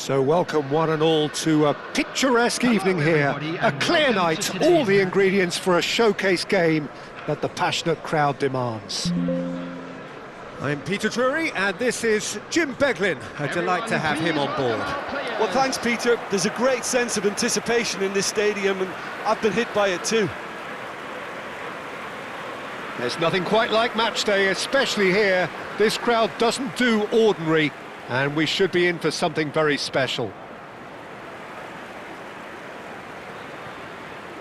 So welcome one and all to a picturesque evening here, a clear night, all the ingredients for a showcase game that the passionate crowd demands. I'm Peter Drury and this is Jim Beglin. A delight to have him on board. Well, thanks, Peter. There's a great sense of anticipation in this stadium and I've been hit by it too. There's nothing quite like match day, especially here. This crowd doesn't do ordinary, and we should be in for something very special.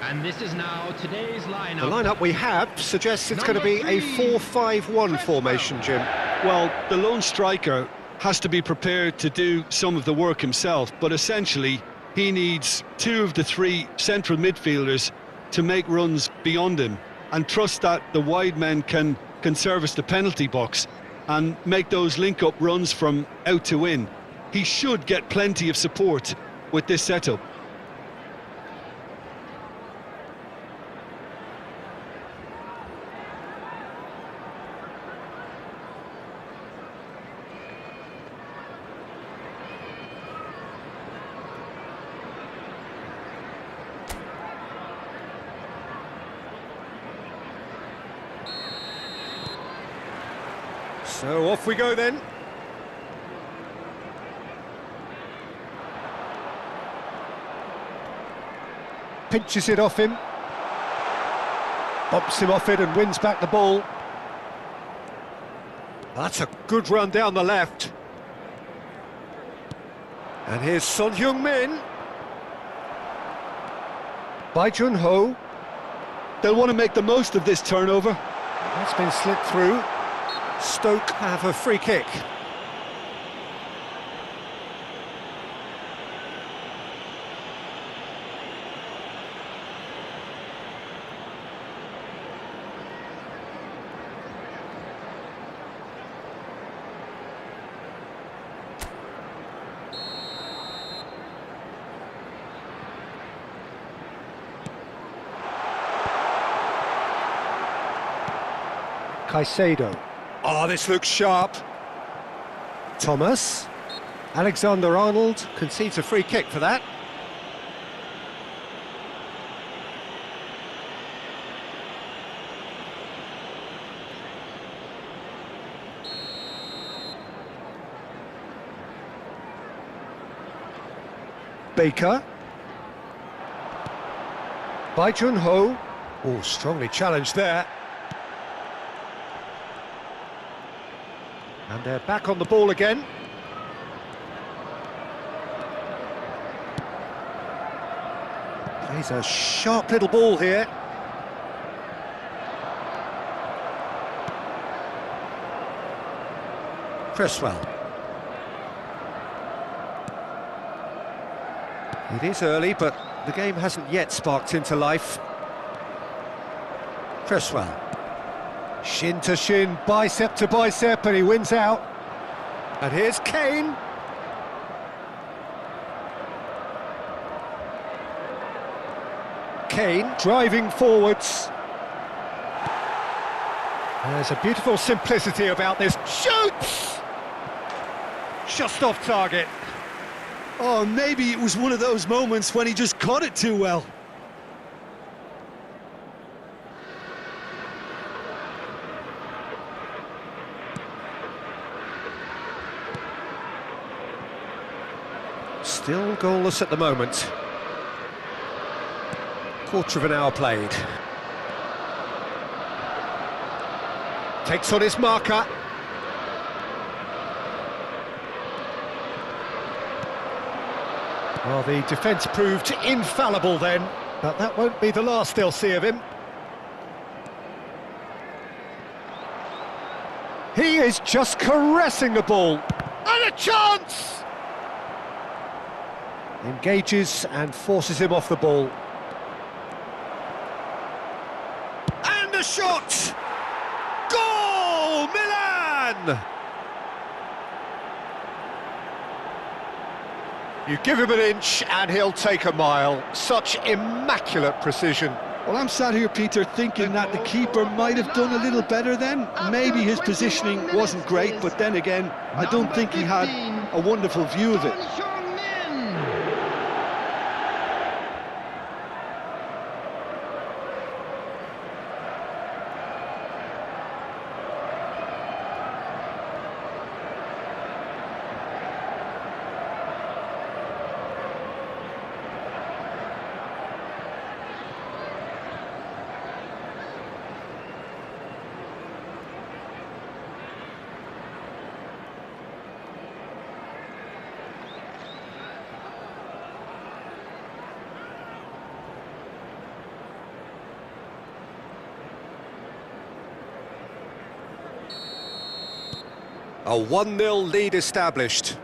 And this is now today's lineup. The lineup we have suggests it's going to be a 4-5-1 formation, Jim. Well, the lone striker has to be prepared to do some of the work himself, but essentially he needs two of the three central midfielders to make runs beyond him and trust that the wide men can service the penalty box and make those link-up runs from out to in. He should get plenty of support with this setup. So off we go then. Pinches it off him. Bumps him off it and wins back the ball. That's a good run down the left. And here's Son Heung-min. Bai Jun-ho. They'll want to make the most of this turnover. That's been slipped through. Stoke have a free kick. Caicedo. Oh, this looks sharp. Thomas. Alexander-Arnold concedes a free kick for that. Baker. Bai Jun-ho. Oh, strongly challenged there. And they're back on the ball again. Plays a sharp little ball here. Cresswell. It is early, but the game hasn't yet sparked into life. Cresswell. Shin to shin, bicep to bicep, and he wins out. And here's Kane. Kane driving forwards. There's a beautiful simplicity about this. Shoots! Just off target. Oh, maybe it was one of those moments when he just caught it too well. Still goalless at the moment. Quarter of an hour played. Takes on his marker. Well, the defence proved infallible then, but that won't be the last they'll see of him. He is just caressing the ball. And a chance! Engages and forces him off the ball. And a shot! Goal! Milan! You give him an inch and he'll take a mile. Such immaculate precision. Well, I'm sat here, Peter, thinking that the keeper might have done a little better then. Maybe his positioning wasn't great, but then again, I don't think he had a wonderful view of it. A 1-0 lead established.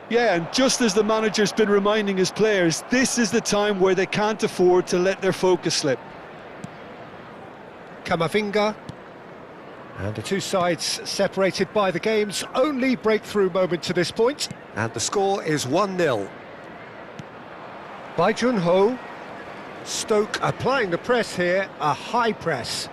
Yeah, and just as the manager's been reminding his players, this is the time where they can't afford to let their focus slip. Camavinga. And the two sides separated by the game's only breakthrough moment to this point. And the score is 1-0. By Junho. Stoke applying the press here, a high press.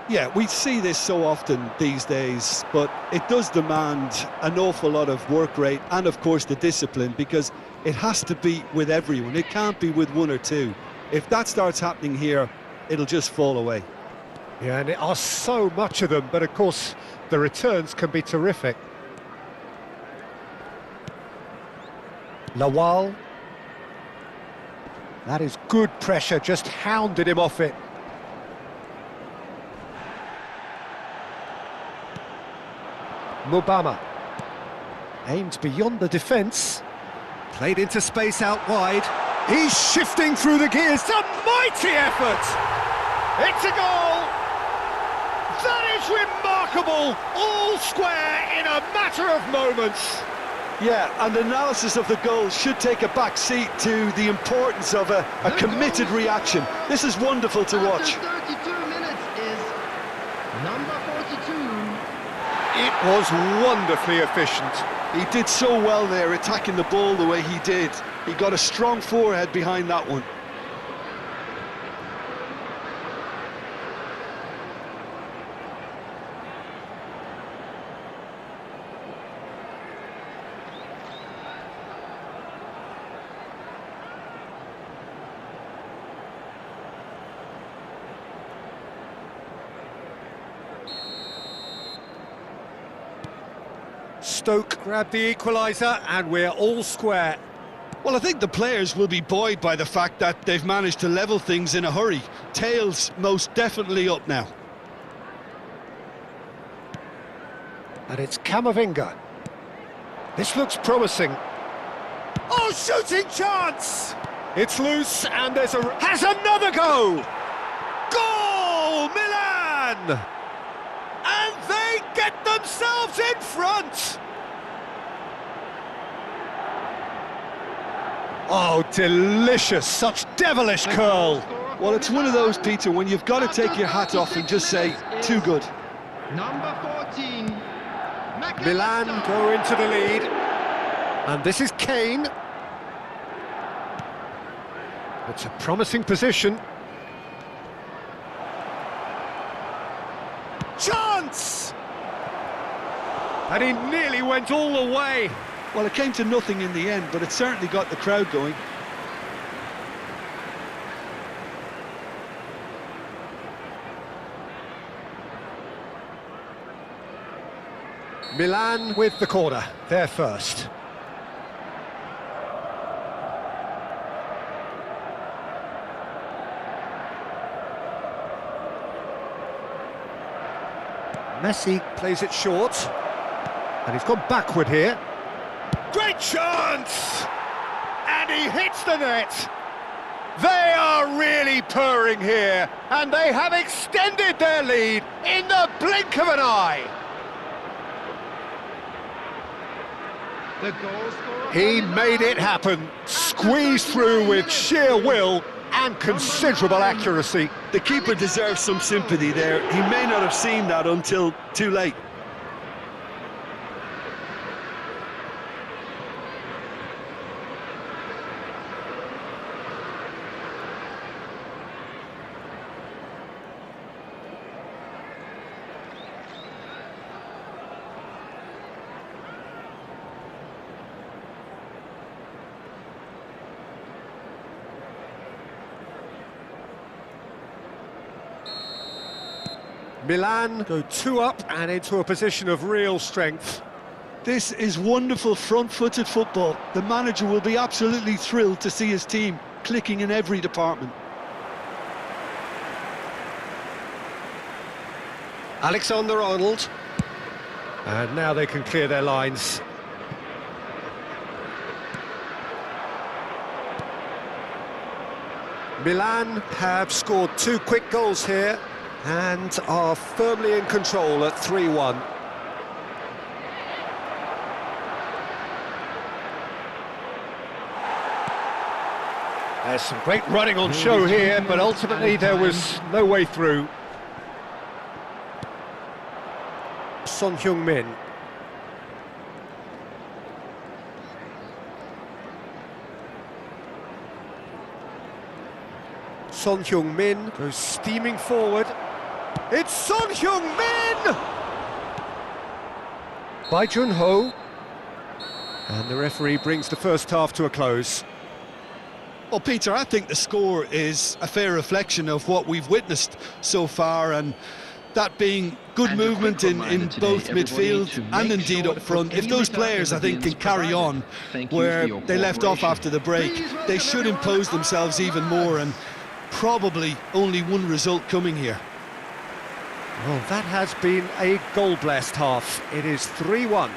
Yeah, we see this so often these days, but it does demand an awful lot of work rate and, of course, the discipline, because it has to be with everyone. It can't be with one or two. If that starts happening here, it'll just fall away. Yeah, and there are so much of them, but of course, the returns can be terrific. Lawal. That is good pressure, just hounded him off it. Mubama. Aimed beyond the defence. Played into space out wide. He's shifting through the gears. A mighty effort! It's a goal! That is remarkable! All square in a matter of moments. Yeah, and analysis of the goal should take a back seat to the importance of a committed reaction. This is wonderful to watch. After 32 minutes is number 42. It was wonderfully efficient. He did so well there, attacking the ball the way he did. He got a strong forehead behind that one. Stoke grabbed the equaliser and we're all square. Well, I think the players will be buoyed by the fact that they've managed to level things in a hurry. Tails most definitely up now. And it's Camavinga. This looks promising. Oh, shooting chance! It's loose and there's has another go! Goal, Milan! And they get themselves in front! Oh, delicious, such devilish curl. Well, it's one of those, Peter, when you've got to take your hat off and just say, too good. Number 14. Milan go into the lead. And this is Kane. It's a promising position. Chance! And he nearly went all the way. Well, it came to nothing in the end, but it certainly got the crowd going. Milan with the corner, they're first. Messi plays it short, and he's gone backward here. Great chance! And he hits the net! They are really purring here, and they have extended their lead in the blink of an eye! The goal scorer. He made it happen, squeezed through with sheer will and considerable accuracy. The keeper deserves some sympathy there. He may not have seen that until too late. Milan go 2 up and into a position of real strength. This is wonderful front-footed football. The manager will be absolutely thrilled to see his team clicking in every department. Alexander-Arnold. And now they can clear their lines. Milan have scored 2 quick goals here and are firmly in control at 3-1. There's some great running on show here, but ultimately there was no way through. Son Heung-min. Son Heung-min goes steaming forward. It's Son Heung-min! By Jun-ho. And the referee brings the first half to a close. Well, Peter, I think the score is a fair reflection of what we've witnessed so far, and that being good movement in both midfield and indeed up front. If those players, I think, can carry on where they left off after the break, they should impose themselves even more, and probably only one result coming here. Well, that has been a goal-blessed half. It is 3-1.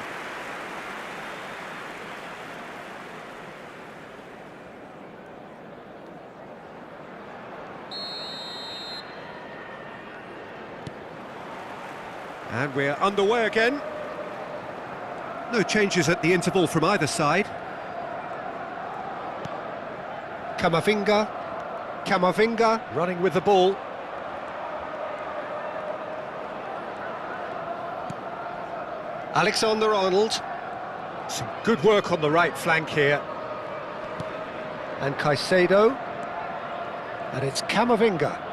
And we're underway again. No changes at the interval from either side. Camavinga running with the ball. Alexander-Arnold. Some good work on the right flank here. And Caicedo. And it's Camavinga.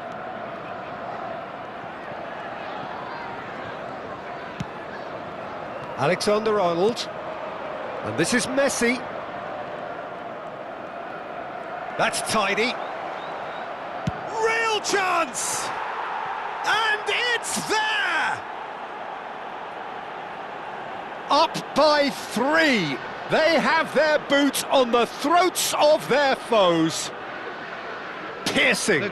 Alexander-Arnold, and this is Messi. That's tidy. Real chance! And it's there! Up by 3. They have their boot on the throats of their foes. Piercing,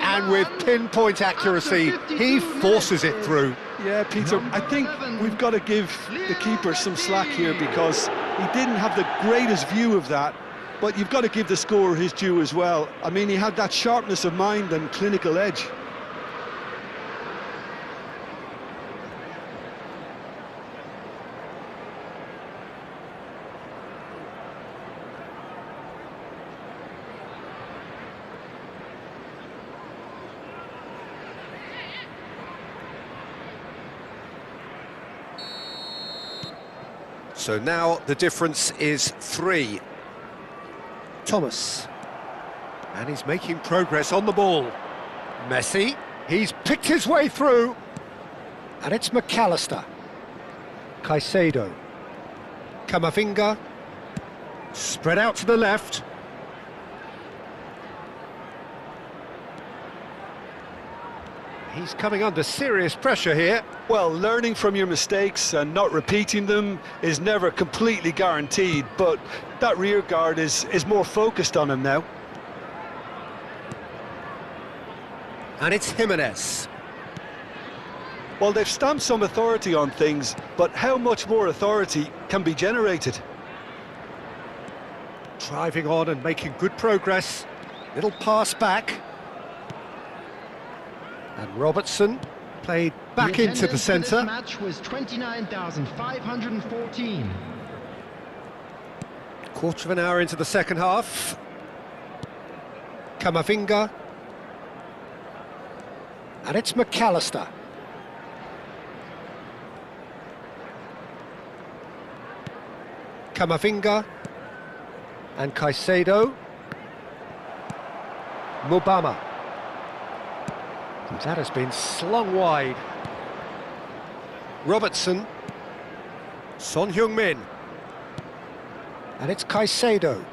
and with pinpoint accuracy, he forces it through. Yeah, Peter, I think we've got to give the keeper some slack here because he didn't have the greatest view of that, but you've got to give the scorer his due as well. I mean, he had that sharpness of mind and clinical edge. So now the difference is 3. Thomas. And he's making progress on the ball. Messi. He's picked his way through. And it's McAllister. Caicedo. Camavinga. Spread out to the left. He's coming under serious pressure here. Well, learning from your mistakes and not repeating them is never completely guaranteed, but that rear guard is more focused on him now. And it's Jimenez. Well, they've stamped some authority on things, but how much more authority can be generated? Driving on and making good progress. Little pass back. And Robertson played back into the centre. This match was 29,514. Quarter of an hour into the second half. Camavinga. And it's McAllister. Camavinga. And Caicedo. Mubama. That has been slung wide. Robertson. Son Heung-min. And it's Caicedo.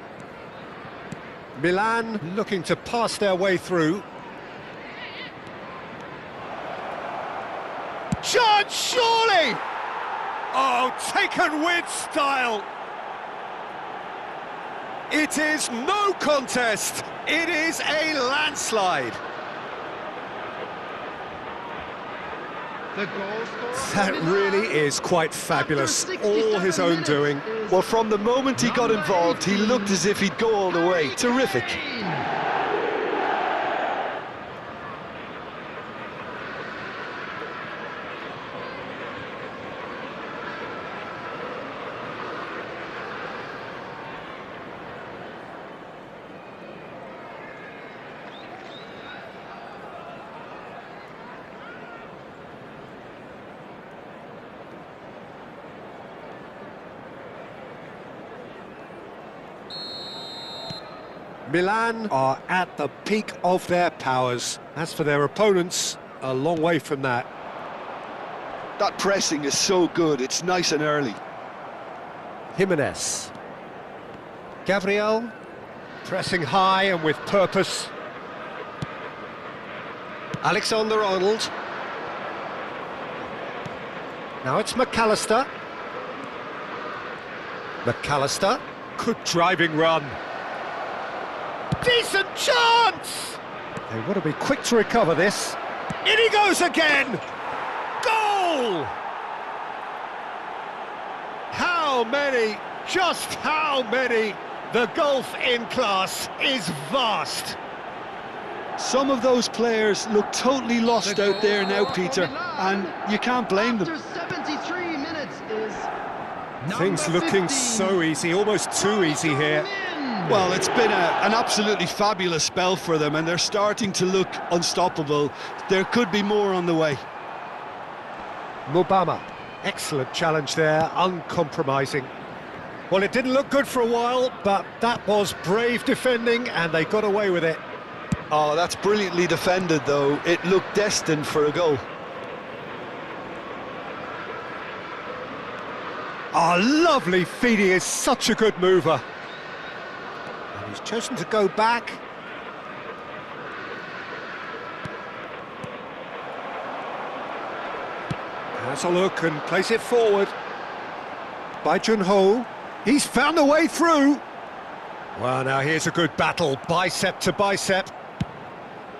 Milan looking to pass their way through. Chance, surely! Oh, taken with style! It is no contest. It is a landslide. That really is quite fabulous, all his own doing. Well, from the moment he got involved, he looked as if he'd go all the way. Terrific. Milan are at the peak of their powers. As for their opponents, a long way from that. That pressing is so good, it's nice and early. Jimenez. Gabriel, pressing high and with purpose. Alexander-Arnold. Now it's McAllister. McAllister, good driving run. Decent chance! They want to be quick to recover this. In he goes again! Goal! How many? Just how many? The gulf in class is vast. Some of those players look totally lost out there now, Peter, and you can't blame them. After 73 minutes is Things looking so easy, almost too easy here. Well, it's been an absolutely fabulous spell for them, and they're starting to look unstoppable. There could be more on the way. Mubama, excellent challenge there, uncompromising. Well, it didn't look good for a while, but that was brave defending, and they got away with it. Oh, that's brilliantly defended, though. It looked destined for a goal. Oh, lovely feed, he is such a good mover. And he's chosen to go back. Has a look and plays it forward. By Junho, he's found a way through. Well, now here's a good battle, bicep to bicep.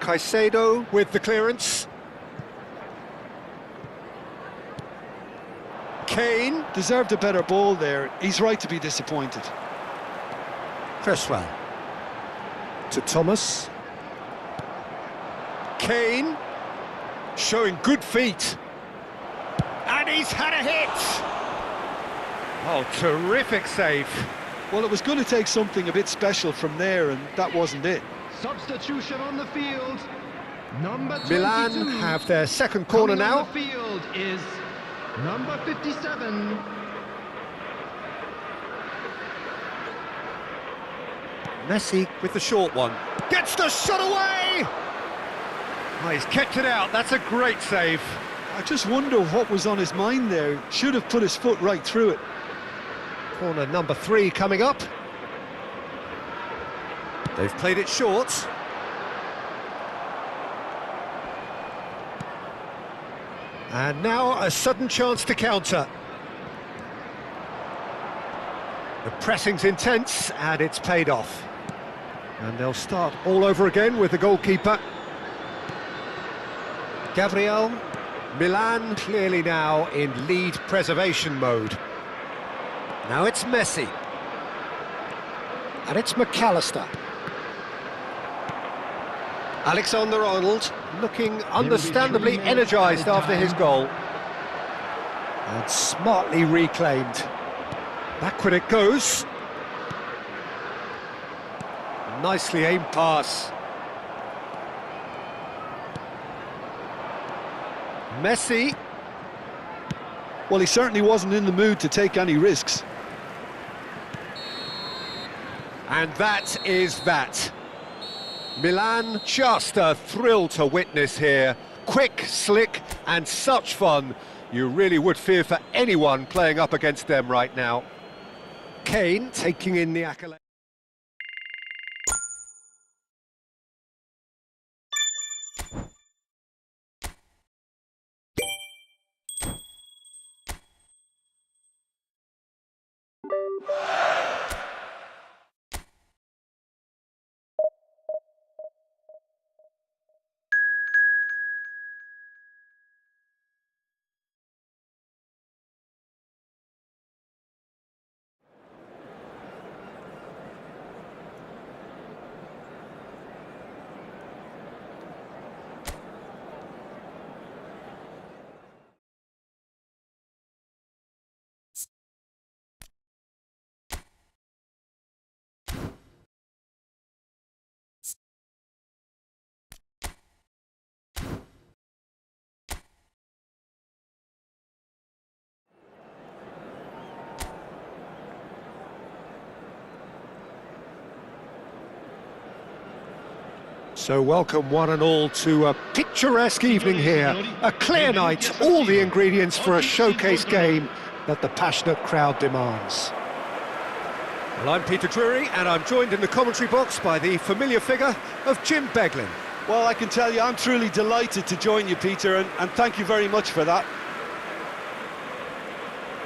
Caicedo with the clearance. Kane. Deserved a better ball there. He's right to be disappointed. Cresswell. To Thomas. Kane. Showing good feet. And he's had a hit. Oh, terrific save. Well, it was going to take something a bit special from there, and that wasn't it. Substitution on the field. Number 22. Milan have their second corner Coming now. on the field is number 57. Messi with the short one. Gets the shot away! Oh, he's kept it out. That's a great save. I just wonder what was on his mind there. Should have put his foot right through it. Corner number 3 coming up. They've played it short. And now a sudden chance to counter. The pressing's intense and it's paid off. And they'll start all over again with the goalkeeper. Gabriel. Milan clearly now in lead preservation mode. Now it's Messi. And it's McAllister. Alexander-Arnold looking understandably energised after his goal. And smartly reclaimed. Backward it goes. Nicely aimed pass. Messi. Well, he certainly wasn't in the mood to take any risks. And that is that. Milan, just a thrill to witness here. Quick, slick, and such fun. You really would fear for anyone playing up against them right now. Kane taking in the accolade. So welcome one and all to a picturesque evening here. A clear night, all the ingredients for a showcase game that the passionate crowd demands. Well, I'm Peter Drury, and I'm joined in the commentary box by the familiar figure of Jim Beglin. Well, I can tell you, I'm truly delighted to join you, Peter, and thank you very much for that.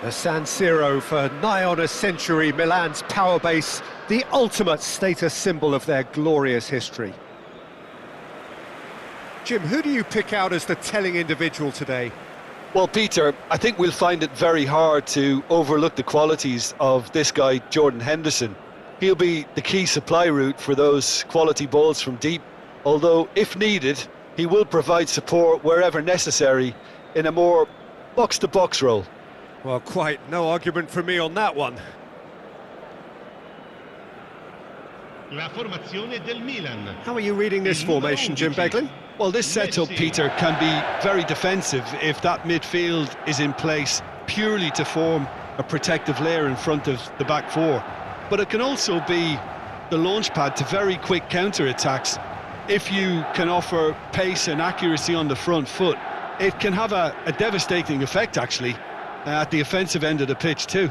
The San Siro for nigh on a century, Milan's power base, the ultimate status symbol of their glorious history. Jim, who do you pick out as the telling individual today? Well, Peter, I think we'll find it very hard to overlook the qualities of this guy, Jordan Henderson. He'll be the key supply route for those quality balls from deep, although, if needed, he will provide support wherever necessary in a more box-to-box role. Well, quite no argument for me on that one. La formazione del Milan. How are you reading this formation, Jim Beglin? Well, this setup, Peter, can be very defensive if that midfield is in place purely to form a protective layer in front of the back four. But it can also be the launch pad to very quick counter-attacks. If you can offer pace and accuracy on the front foot, it can have a devastating effect, actually, at the offensive end of the pitch too.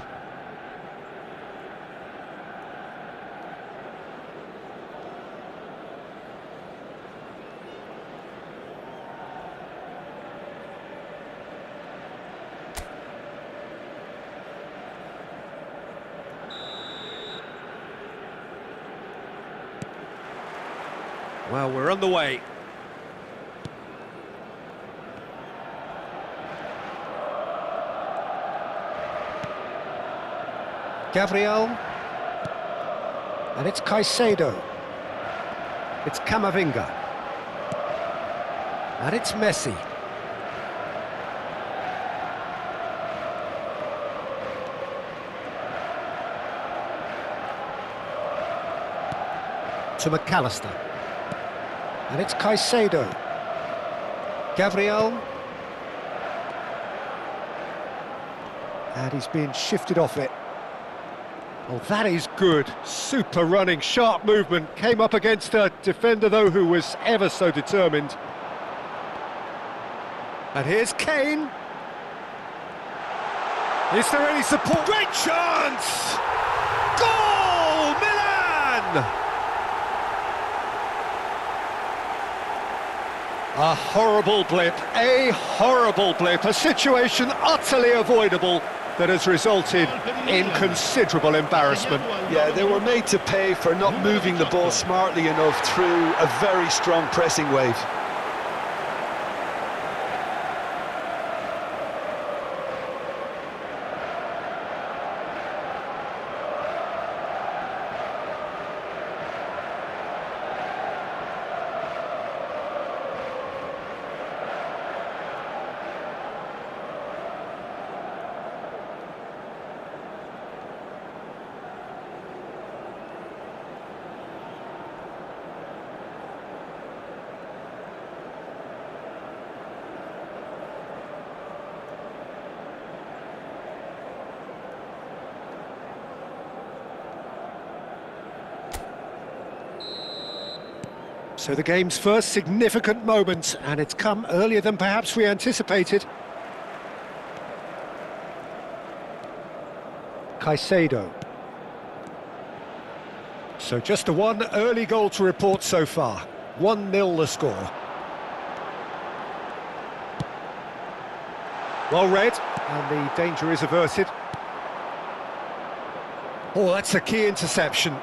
Well, we're on the way. Gabriel. And it's Caicedo. It's Camavinga. And it's Messi. To McAllister. And it's Caicedo. Gabriel. And he's being shifted off it. Oh, that is good. Super running, sharp movement. Came up against a defender, though, who was ever so determined. And here's Kane. Is there any support? Great chance! Goal! Milan! A horrible blip, a situation utterly avoidable that has resulted in considerable embarrassment. Yeah, they were made to pay for not moving the ball smartly enough through a very strong pressing wave. So the game's first significant moment, and it's come earlier than perhaps we anticipated. Caicedo. So just the one early goal to report so far. 1-0 the score. Well read, and the danger is averted. Oh, that's a key interception.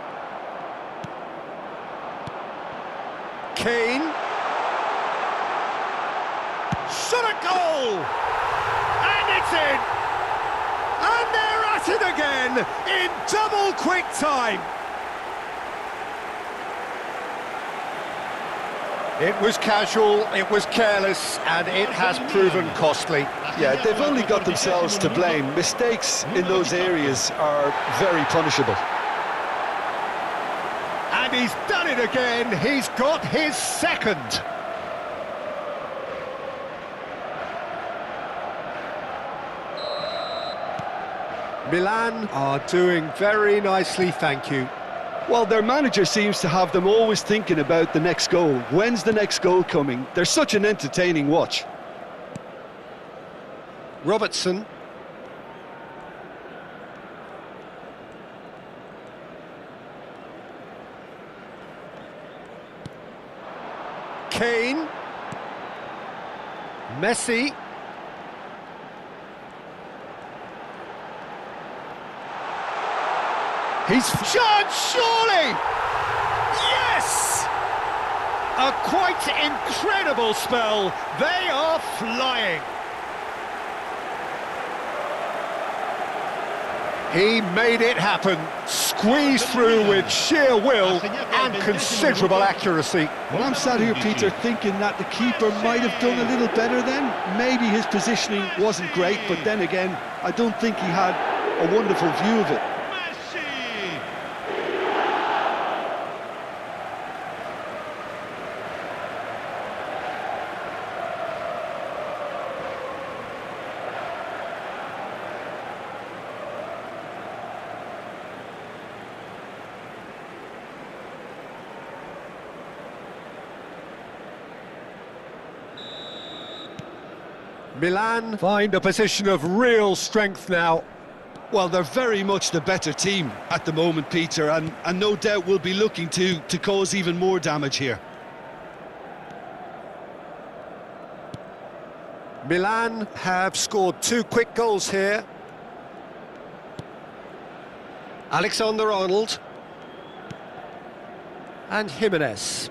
Kane. Shot a goal! And it's in! And they're at it again in double quick time. It was casual, it was careless, and it has proven costly. Yeah, they've only got themselves to blame. Mistakes in those areas are very punishable. And he's done it again, he's got his second. Milan are doing very nicely, thank you. Well, their manager seems to have them always thinking about the next goal. When's the next goal coming? They're such an entertaining watch. Robertson. Kane. Messi. He's chance, surely! Yes! A quite incredible spell. They are flying. He made it happen. Squeezed through with sheer will and considerable accuracy. Well, I'm sat here, Peter, thinking that the keeper might have done a little better then. Maybe his positioning wasn't great, but then again, I don't think he had a wonderful view of it. Milan find a position of real strength now. Well, they're very much the better team at the moment, Peter, and no doubt will be looking to cause even more damage here. Milan have scored 2 quick goals here. Alexander-Arnold. And Jimenez.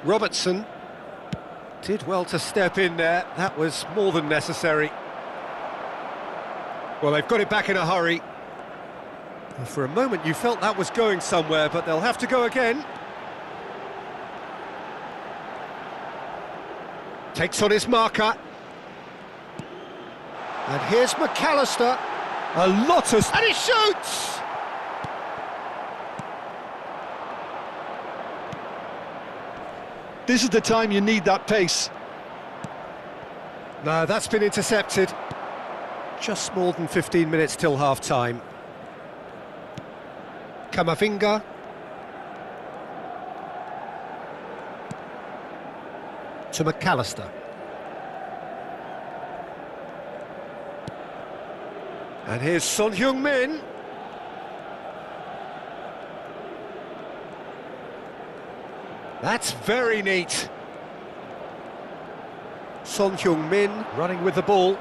Robertson. Did well to step in there, that was more than necessary. Well, they've got it back in a hurry. For a moment you felt that was going somewhere, but they'll have to go again. Takes on his marker. And here's McAllister. A lot of... And he shoots! This is the time you need that pace. No, that's been intercepted. Just more than 15 minutes till half-time. Camavinga. To McAllister. And here's Son Heung-min. That's very neat. Son Heung-min running with the ball.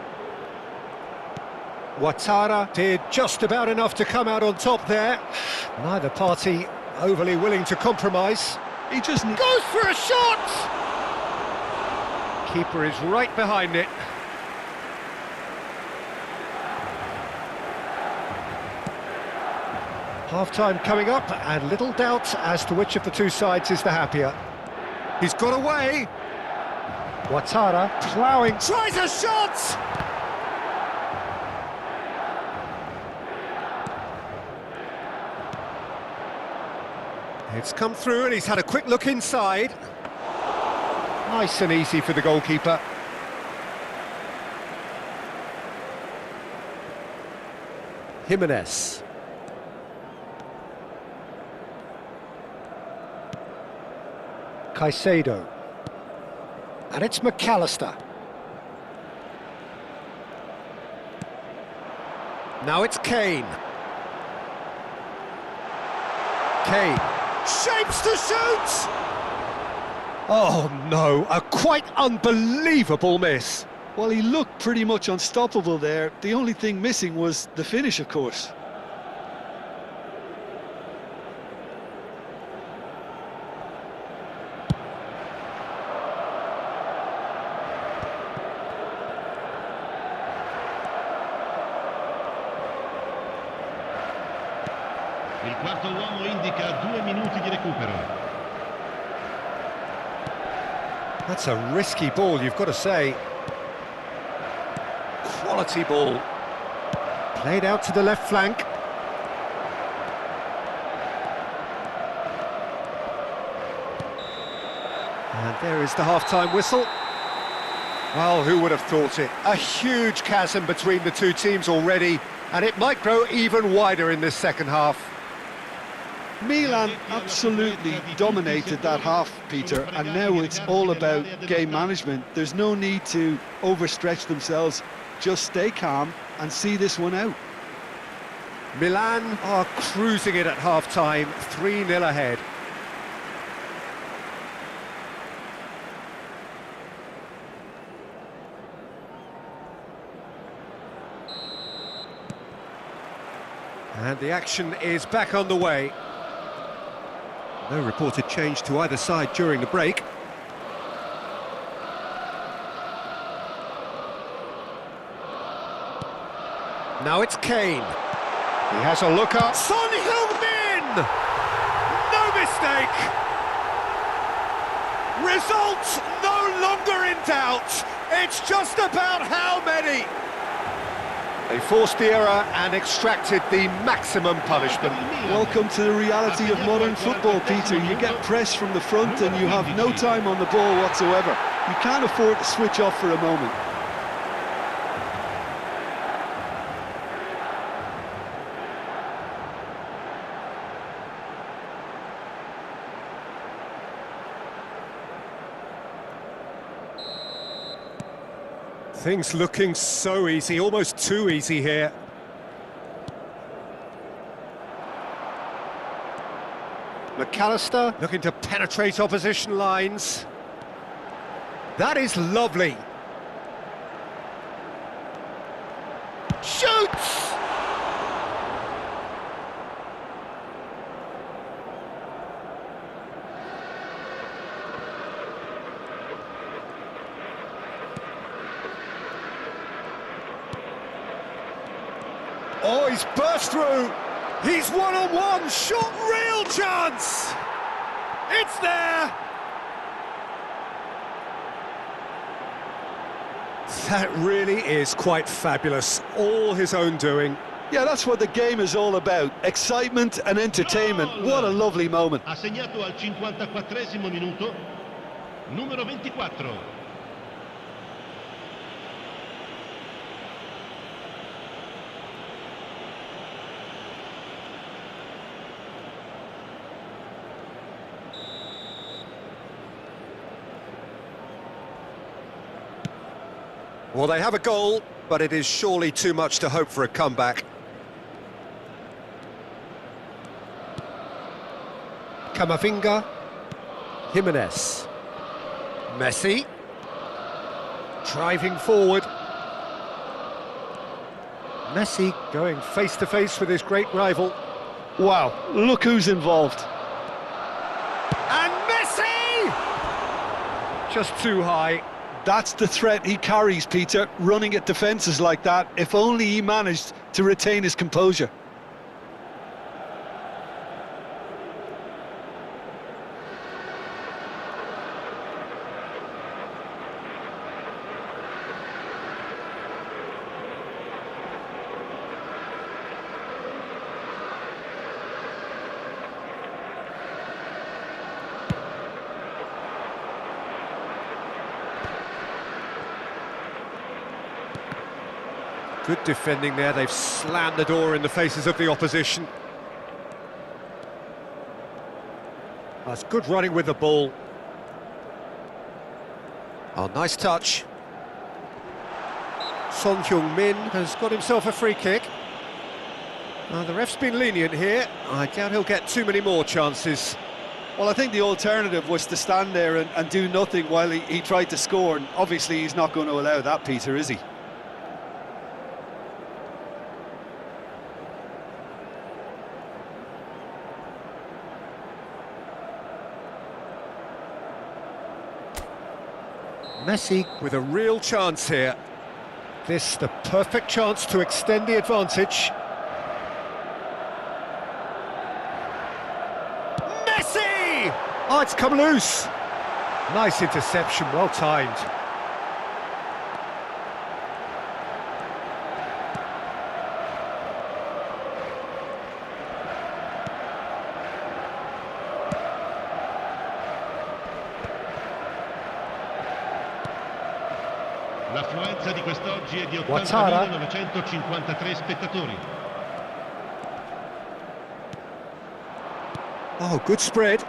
Ouattara did just about enough to come out on top there. Neither party overly willing to compromise. He just goes for a shot! Keeper is right behind it. Half-time coming up, and little doubt as to which of the two sides is the happier. He's got away. Ouattara ploughing, tries a shot! It's come through and he's had a quick look inside. Nice and easy for the goalkeeper. Jimenez. Caicedo. And it's McAllister. Now it's Kane. Kane. Shapes to shoot! Oh no, a quite unbelievable miss. Well, he looked pretty much unstoppable there. The only thing missing was the finish, of course. Il quarto uomo indica 2 minuti di recupero. That's a risky ball, you've got to say. Quality ball. Played out to the left flank. And there is the half-time whistle. Well, who would have thought it? A huge chasm between the two teams already, and it might grow even wider in this second half. Milan absolutely dominated that half, Peter, and now it's all about game management. There's no need to overstretch themselves. Just stay calm and see this one out. Milan are cruising it at half-time, 3-0 ahead. And the action is back on the way. No reported change to either side during the break. Now it's Kane. He has a look up. Son Heung-min! No mistake! Results no longer in doubt. It's just about how many. They forced the error and extracted the maximum punishment. Welcome to the reality of modern football, Peter. You get press from the front and you have no time on the ball whatsoever. You can't afford to switch off for a moment. Things looking so easy, almost too easy here. McAllister looking to penetrate opposition lines. That is lovely. Shoots! Oh, he's burst through. He's one-on-one. Shot, real chance. It's there. That really is quite fabulous. All his own doing. Yeah, that's what the game is all about. Excitement and entertainment. What a lovely moment. Ha segnato al 54esimo minuto, numero 24. Well, they have a goal, but it is surely too much to hope for a comeback. Camavinga, Jimenez, Messi, driving forward. Messi going face-to-face with his great rival. Wow, look who's involved. And Messi! Just too high. That's the threat he carries, Peter, running at defences like that. If only he managed to retain his composure. Good defending there, they've slammed the door in the faces of the opposition. That's good running with the ball. Oh, nice touch. Son Heung-min has got himself a free kick. The ref's been lenient here. I doubt he'll get too many more chances. Well, I think the alternative was to stand there and do nothing while he tried to score, and obviously he's not going to allow that, Peter, is he? Messi with a real chance here. This the perfect chance to extend the advantage. Messi! Oh, it's come loose. Nice interception, well timed. L'affluenza di quest'oggi è di Ouattara. 80.953 spettatori. Oh, good spread.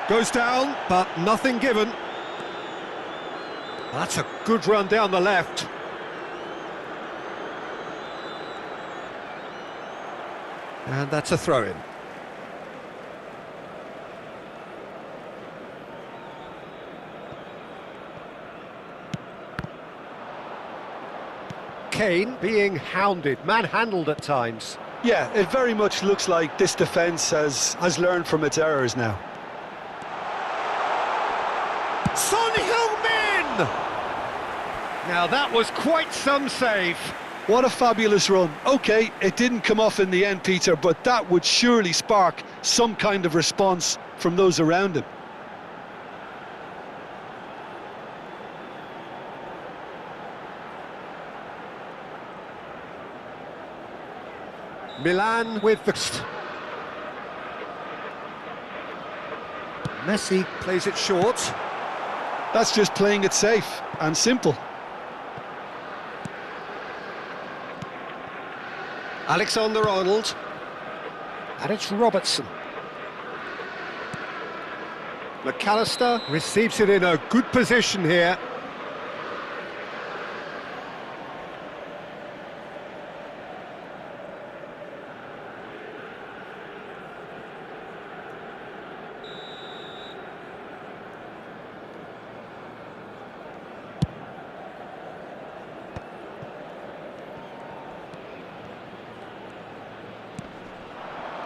Goes down, but nothing given. That's a good run down the left. And that's a throw-in. Kane being hounded, manhandled at times. Yeah, it very much looks like this defence has learned from its errors now. Son Heung-min! Now that was quite some save. What a fabulous run. OK, it didn't come off in the end, Peter, but that would surely spark some kind of response from those around him. Milan with the... Messi plays it short. That's just playing it safe and simple. Alexander-Arnold. And it's Robertson. McAllister receives it in a good position here.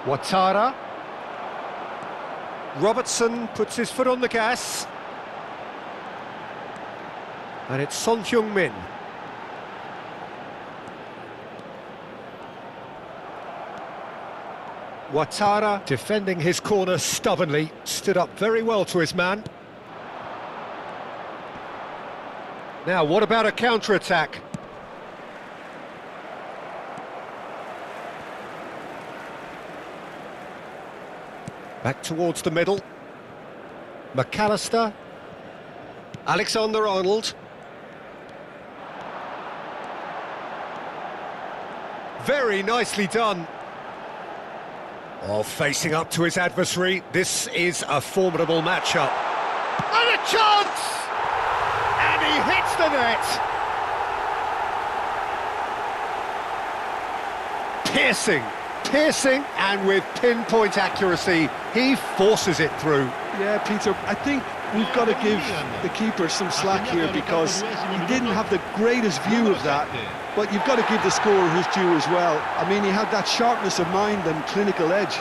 Ouattara. Robertson puts his foot on the gas. And it's Son Heung-min. Ouattara defending his corner stubbornly, stood up very well to his man. Now, what about a counter-attack? Back towards the middle. McAllister. Alexander-Arnold. Very nicely done. Oh, facing up to his adversary. This is a formidable matchup. And a chance! And he hits the net. Piercing, and with pinpoint accuracy, he forces it through. Yeah, Peter, I think we've got to give the keeper some slack here because he didn't have the greatest view of that, but you've got to give the scorer his due as well. I mean, he had that sharpness of mind and clinical edge.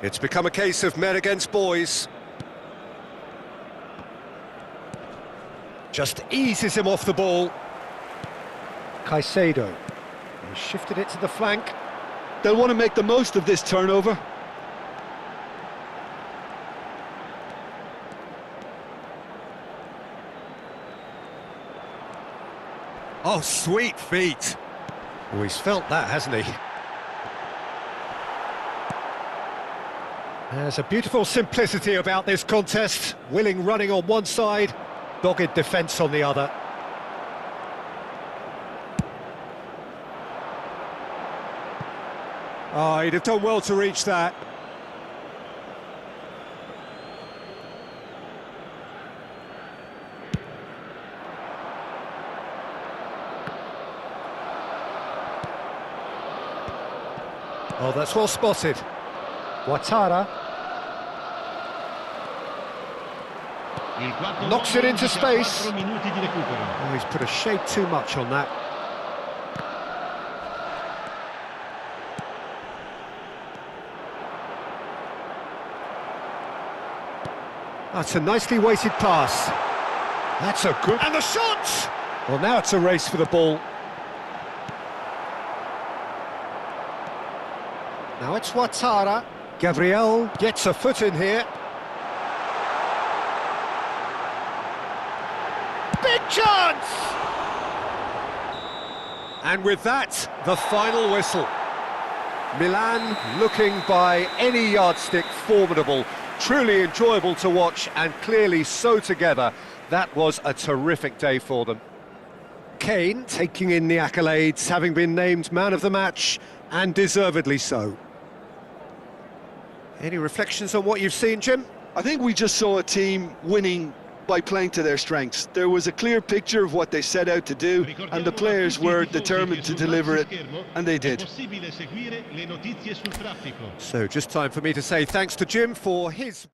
It's become a case of men against boys. Just eases him off the ball. Caicedo. He shifted it to the flank. They'll want to make the most of this turnover. Oh, sweet feet. Oh, he's felt that, hasn't he? There's a beautiful simplicity about this contest. Willing running on one side, dogged defence on the other. Oh, he'd have done well to reach that. Oh, that's well spotted. Ouattara knocks it into space. Oh, he's put a shade too much on that. That's a nicely weighted pass. That's a good... And the shot! Well, now it's a race for the ball. Now it's Ouattara. Gabriel gets a foot in here. Big chance! And with that, the final whistle. Milan looking by any yardstick formidable. Truly enjoyable to watch and clearly so together. That was a terrific day for them. Kane taking in the accolades, having been named man of the match, and deservedly so. Any reflections on what you've seen, Jim? I think we just saw a team winning by playing to their strengths. There was a clear picture of what they set out to do, and the players were determined to deliver it, and they did. So just time for me to say thanks to Jim for his...